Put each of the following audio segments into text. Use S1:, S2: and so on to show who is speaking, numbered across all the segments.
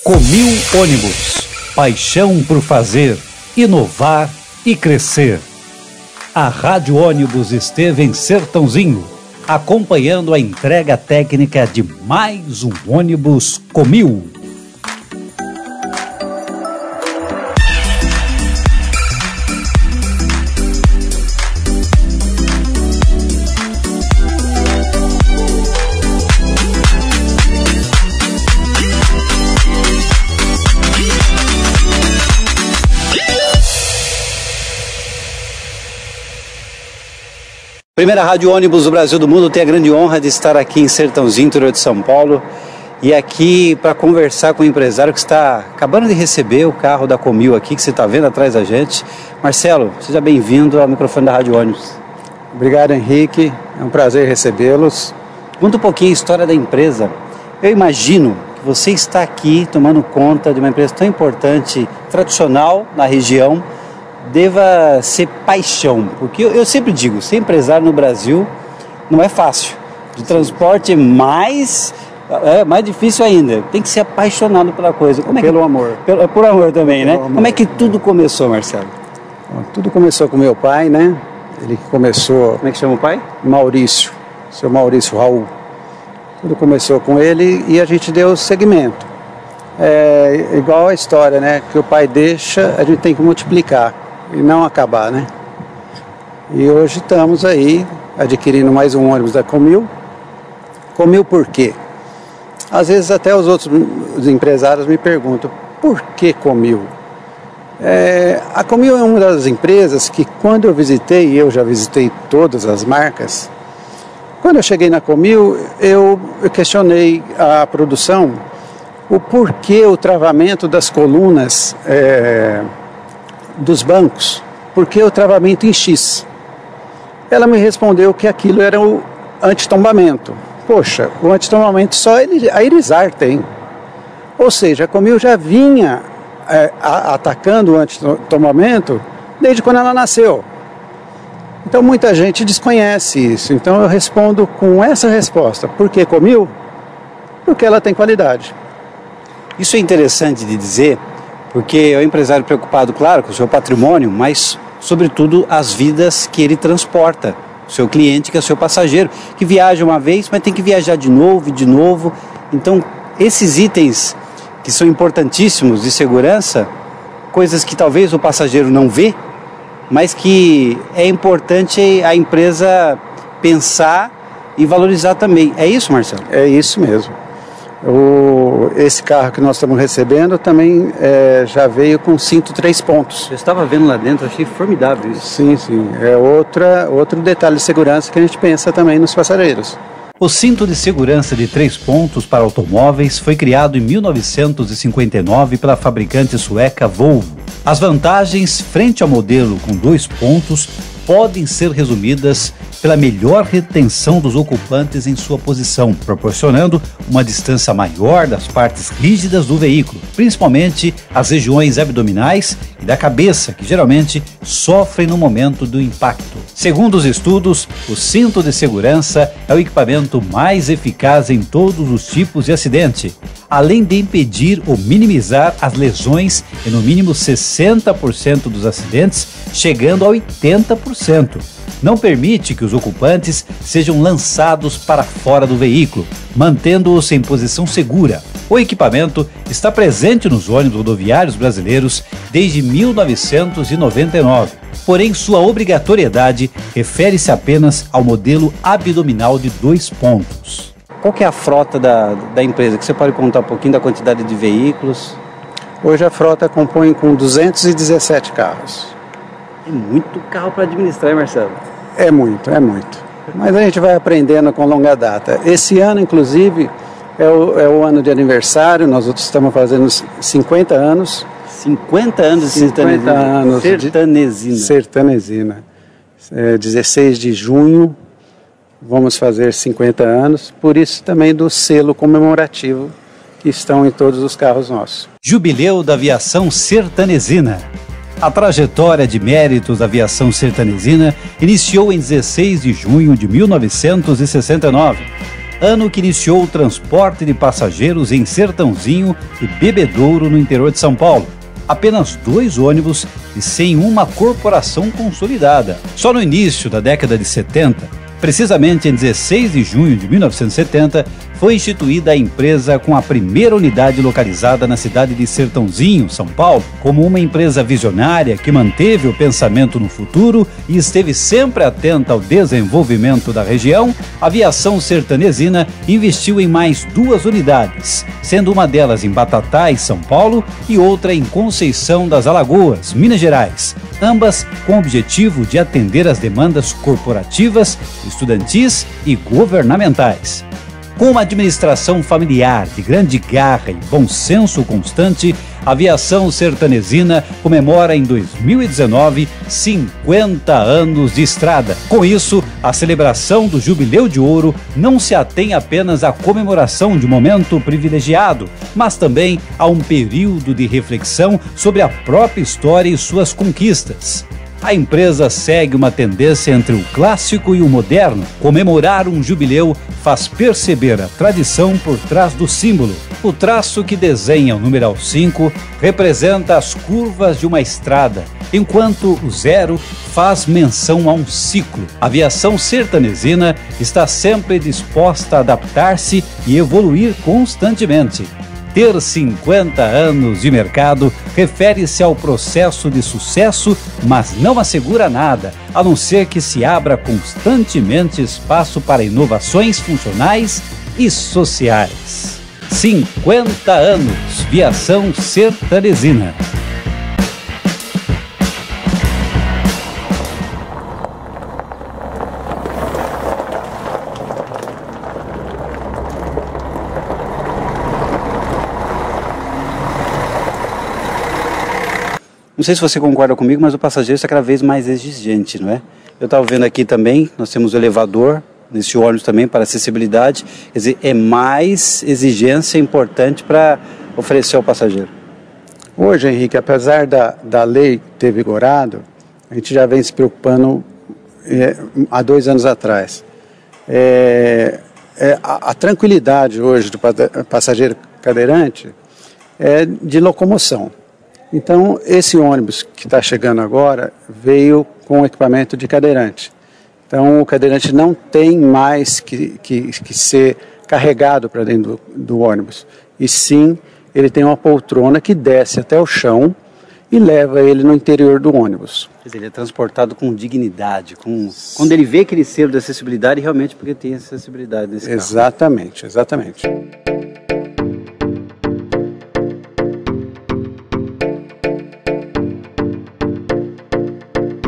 S1: Comil Ônibus, paixão por fazer, inovar e crescer. A Rádio Ônibus esteve em Sertãozinho, acompanhando a entrega técnica de mais um ônibus Comil. Primeira Rádio Ônibus do Brasil do Mundo, tem a grande honra de estar aqui em Sertãozinho, interior de São Paulo, e aqui para conversar com o empresário que está acabando de receber o carro da Comil aqui, que você está vendo atrás da gente. Marcelo, seja bem-vindo ao microfone da Rádio Ônibus.
S2: Obrigado, Henrique, é um prazer recebê-los.
S1: Conta um pouquinho a história da empresa. Eu imagino que você está aqui tomando conta de uma empresa tão importante, tradicional na região, deva ser paixão, porque eu sempre digo, ser empresário no Brasil não é fácil, de transporte é mais difícil ainda, tem que ser apaixonado pela coisa.
S2: Pelo amor.
S1: Por amor também, né?
S2: Amor.
S1: Como é que tudo começou, Marcelo?
S2: Tudo começou com meu pai, né? Ele começou...
S1: Como é que chama o pai?
S2: Maurício, seu Maurício Raul. Tudo começou com ele e a gente deu seguimento. É igual a história, né? Que o pai deixa, a gente tem que multiplicar e não acabar, né? E hoje estamos aí adquirindo mais um ônibus da Comil. Comil por quê? Às vezes até os empresários me perguntam, por que Comil? A Comil é uma das empresas que quando eu visitei, e eu já visitei todas as marcas, quando eu cheguei na Comil, eu questionei a produção, o porquê o travamento das colunas dos bancos, porque o travamento em X. Ela me respondeu que aquilo era o antitombamento. Poxa, o antitombamento só a Irizar tem. Ou seja, a Comil já vinha atacando o antitombamento desde quando ela nasceu. Então muita gente desconhece isso. Então eu respondo com essa resposta. Por que Comil? Porque ela tem qualidade.
S1: Isso é interessante de dizer, porque é um empresário preocupado, claro, com o seu patrimônio, mas, sobretudo, as vidas que ele transporta. O seu cliente, que é o seu passageiro, que viaja uma vez, mas tem que viajar de novo e de novo. Então, esses itens que são importantíssimos de segurança, coisas que talvez o passageiro não vê, mas que é importante a empresa pensar e valorizar também. É isso, Marcelo?
S2: É isso mesmo. Esse carro que nós estamos recebendo também já veio com cinto 3 pontos.
S1: Eu estava vendo lá dentro, achei formidável isso.
S2: Sim, sim. É outro detalhe de segurança que a gente pensa também nos passageiros.
S1: O cinto de segurança de 3 pontos para automóveis foi criado em 1959 pela fabricante sueca Volvo. As vantagens frente ao modelo com 2 pontos podem ser resumidas pela melhor retenção dos ocupantes em sua posição, proporcionando uma distância maior das partes rígidas do veículo, principalmente as regiões abdominais e da cabeça, que geralmente sofrem no momento do impacto. Segundo os estudos, o cinto de segurança é o equipamento mais eficaz em todos os tipos de acidente, além de impedir ou minimizar as lesões em no mínimo 60% dos acidentes, chegando a 80%. Não permite que os ocupantes sejam lançados para fora do veículo, mantendo-os em posição segura. O equipamento está presente nos ônibus rodoviários brasileiros desde 1999. Porém, sua obrigatoriedade refere-se apenas ao modelo abdominal de 2 pontos. Qual que é a frota da empresa? Que você pode contar um pouquinho da quantidade de veículos?
S2: Hoje a frota compõe com 217 carros.
S1: É muito carro para administrar, hein, Marcelo?
S2: É muito. Mas a gente vai aprendendo com longa data. Esse ano, inclusive, é o ano de aniversário, nós estamos fazendo 50 anos.
S1: 50 anos de
S2: Sertanezina. 16 de junho, vamos fazer 50 anos, por isso também do selo comemorativo que estão em todos os carros nossos.
S1: Jubileu da Aviação Sertanezina. A trajetória de méritos da aviação sertanezina iniciou em 16 de junho de 1969. ano que iniciou o transporte de passageiros em Sertãozinho e Bebedouro, no interior de São Paulo. Apenas 2 ônibus e sem uma corporação consolidada. Só no início da década de 70, precisamente em 16 de junho de 1970, foi instituída a empresa com a primeira unidade localizada na cidade de Sertãozinho, São Paulo. Como uma empresa visionária que manteve o pensamento no futuro e esteve sempre atenta ao desenvolvimento da região, a Aviação Sertanezina investiu em mais 2 unidades, sendo uma delas em Batatais, São Paulo, e outra em Conceição das Alagoas, Minas Gerais, ambas com o objetivo de atender às demandas corporativas, estudantis e governamentais. Com uma administração familiar de grande garra e bom senso constante, a Aviação Sertanezina comemora em 2019 50 anos de estrada. Com isso, a celebração do Jubileu de Ouro não se atém apenas à comemoração de um momento privilegiado, mas também a um período de reflexão sobre a própria história e suas conquistas. A empresa segue uma tendência entre o clássico e o moderno. Comemorar um jubileu faz perceber a tradição por trás do símbolo. O traço que desenha o numeral 5 representa as curvas de uma estrada, enquanto o 0 faz menção a um ciclo. A Aviação Sertanezina está sempre disposta a adaptar-se e evoluir constantemente. Ter 50 anos de mercado refere-se ao processo de sucesso, mas não assegura nada, a não ser que se abra constantemente espaço para inovações funcionais e sociais. 50 anos, Aviação Sertanezina.
S2: Não sei se você concorda comigo, mas o passageiro está cada vez mais exigente, não é? Eu estava vendo aqui também, nós temos o elevador nesse ônibus também para acessibilidade, quer dizer, é mais exigência importante para oferecer ao passageiro. Hoje, Henrique, apesar da lei ter vigorado, a gente já vem se preocupando há 2 anos atrás. A tranquilidade hoje do passageiro cadeirante é de locomoção. Então, esse ônibus que está chegando agora veio com equipamento de cadeirante. Então, o cadeirante não tem mais que ser carregado para dentro do ônibus. E sim, ele tem uma poltrona que desce até o chão e leva ele no interior do ônibus. Quer dizer, ele é transportado com dignidade. Quando ele vê aquele selo de acessibilidade, realmente porque tem acessibilidade nesse carro. Exatamente, exatamente.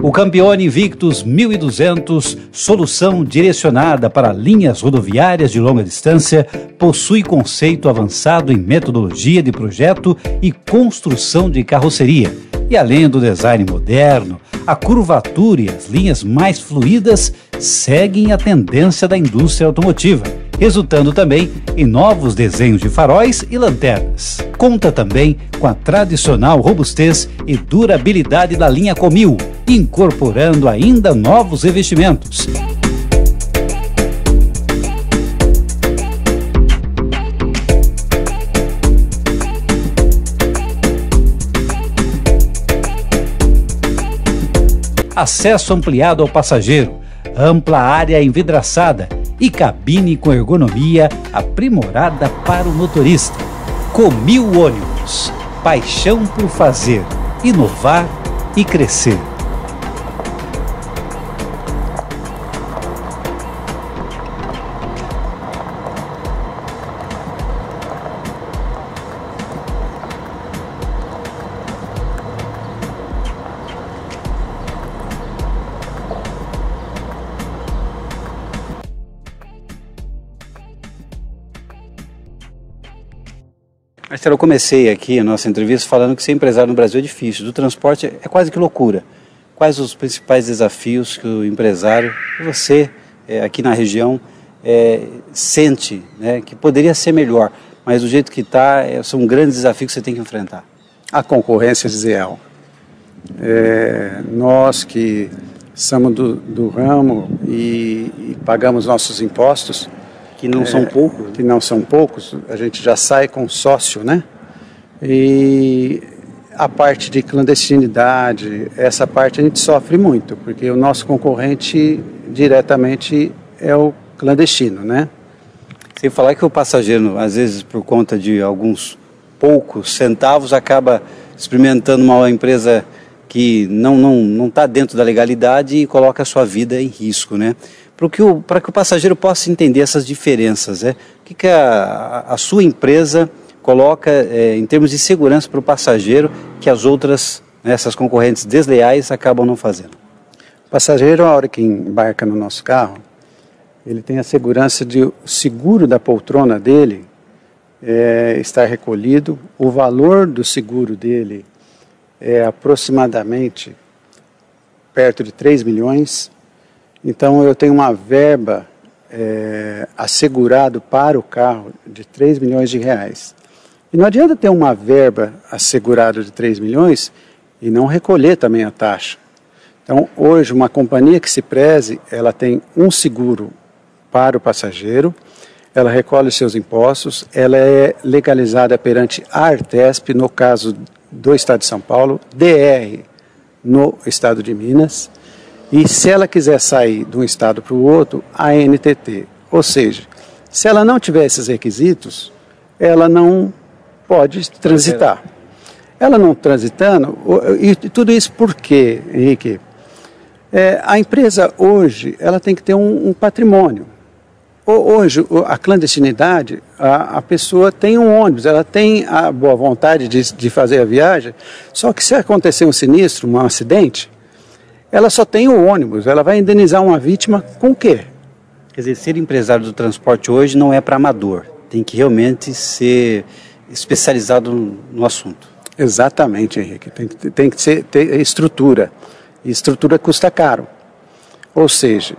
S1: O Campione Invictus 1200, solução direcionada para linhas rodoviárias de longa distância, possui conceito avançado em metodologia de projeto e construção de carroceria. E além do design moderno, a curvatura e as linhas mais fluídas seguem a tendência da indústria automotiva, resultando também em novos desenhos de faróis e lanternas. Conta também com a tradicional robustez e durabilidade da linha Comil, incorporando ainda novos revestimentos. Acesso ampliado ao passageiro, ampla área envidraçada e cabine com ergonomia aprimorada para o motorista. Comil Ônibus, paixão por fazer, inovar e crescer.
S2: Marcelo, eu comecei aqui a nossa entrevista falando que ser empresário no Brasil é difícil, do transporte é quase que loucura. Quais os principais desafios que o empresário, você aqui na região, sente, né, que poderia ser melhor, mas do jeito que está, são grandes desafios que você tem que enfrentar? A concorrência desleal. Nós que somos do ramo e pagamos nossos impostos,
S1: Que não são poucos?
S2: Que não são poucos, a gente já sai com sócio, né? E a parte de clandestinidade, essa parte a gente sofre muito, porque o nosso concorrente diretamente é o clandestino, né?
S1: Sem falar que o passageiro, às vezes, por conta de alguns poucos centavos, acaba experimentando uma empresa que não está dentro da legalidade e coloca a sua vida em risco, né? Para que o passageiro possa entender essas diferenças, o que a sua empresa coloca em termos de segurança para o passageiro que as outras, essas concorrentes desleais, acabam não fazendo?
S2: O passageiro, a hora que embarca no nosso carro, ele tem a segurança de o seguro da poltrona dele estar recolhido. O valor do seguro dele é aproximadamente perto de 3 milhões. Então eu tenho uma verba assegurado para o carro de 3 milhões de reais. E não adianta ter uma verba assegurada de 3 milhões e não recolher também a taxa. Então hoje uma companhia que se preze, ela tem um seguro para o passageiro, ela recolhe os seus impostos, ela é legalizada perante a Artesp, no caso do Estado de São Paulo, DR no Estado de Minas, e se ela quiser sair de um estado para o outro, a NTT. Ou seja, se ela não tiver esses requisitos, ela não pode transitar. Ela não transitando, e tudo isso por quê, Henrique? A empresa hoje, ela tem que ter um patrimônio. Hoje, a clandestinidade, a pessoa tem um ônibus, ela tem a boa vontade de fazer a viagem, só que se acontecer um sinistro, um acidente, ela só tem o ônibus, ela vai indenizar uma vítima com o quê?
S1: Quer dizer, ser empresário do transporte hoje não é para amador, tem que realmente ser especializado no assunto.
S2: Exatamente, Henrique, tem que ter estrutura, e estrutura custa caro. Ou seja,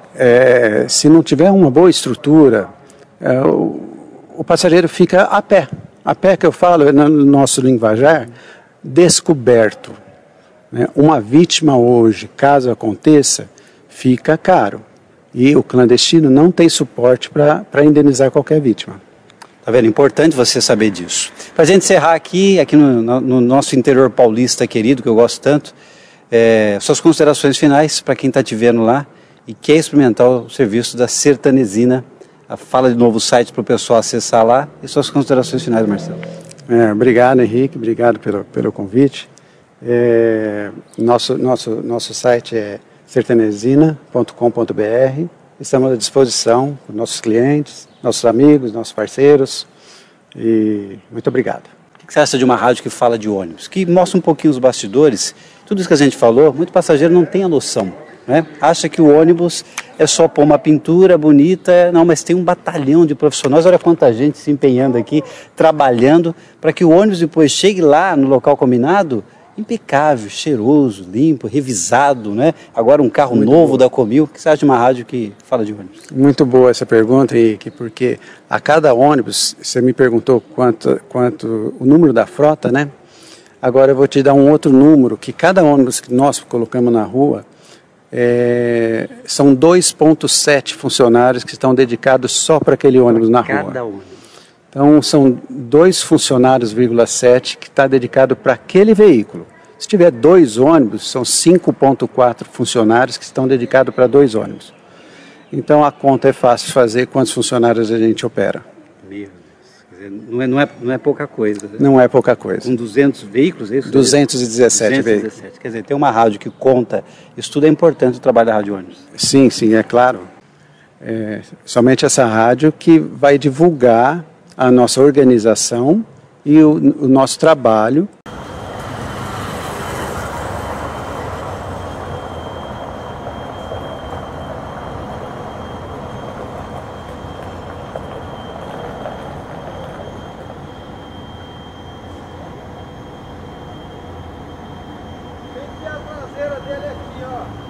S2: se não tiver uma boa estrutura, o passageiro fica a pé. A pé que eu falo, no nosso linguajar, descoberto. Uma vítima hoje, caso aconteça, fica caro. E o clandestino não tem suporte para indenizar qualquer vítima.
S1: Tá vendo? Importante você saber disso. Para a gente encerrar aqui no nosso interior paulista querido, que eu gosto tanto, suas considerações finais para quem está te vendo lá e quer experimentar o serviço da Sertanezina. Fala de novo o site para o pessoal acessar lá e suas considerações finais, Marcelo.
S2: Obrigado, Henrique, obrigado pelo convite. Nosso site é sertanezina.com.br. Estamos à disposição para nossos clientes, nossos amigos, nossos parceiros. E muito obrigado.
S1: O que você acha de uma rádio que fala de ônibus? Que mostra um pouquinho os bastidores. Tudo isso que a gente falou, muito passageiro não tem a noção. Acha que o ônibus é só pôr uma pintura bonita, não, mas tem um batalhão de profissionais, olha quanta gente se empenhando aqui, trabalhando, para que o ônibus depois chegue lá no local combinado, impecável, cheiroso, limpo, revisado, Agora um carro muito novo da Comil. O que você acha de uma rádio que fala de ônibus?
S2: Muito boa essa pergunta, Henrique, porque a cada ônibus, você me perguntou quanto o número da frota, Agora eu vou te dar um outro número, que cada ônibus que nós colocamos na rua, são 2,7 funcionários que estão dedicados só para aquele ônibus na rua.
S1: Cada ônibus.
S2: Então são 2 funcionários, 7 que está dedicado para aquele veículo. Se tiver 2 ônibus, são 5,4 funcionários que estão dedicados para 2 ônibus. Então a conta é fácil de fazer quantos funcionários a gente opera.
S1: Meu Deus. Quer dizer, não é pouca coisa.
S2: Não é pouca coisa.
S1: Com 200 veículos, é isso?
S2: 217 veículos.
S1: Quer dizer, tem uma rádio que conta, isso tudo é importante, o trabalho da Rádio Ônibus.
S2: Sim, é claro. Somente essa rádio que vai divulgar a nossa organização e o nosso trabalho.
S3: Tem que ter a traseira dele aqui, ó.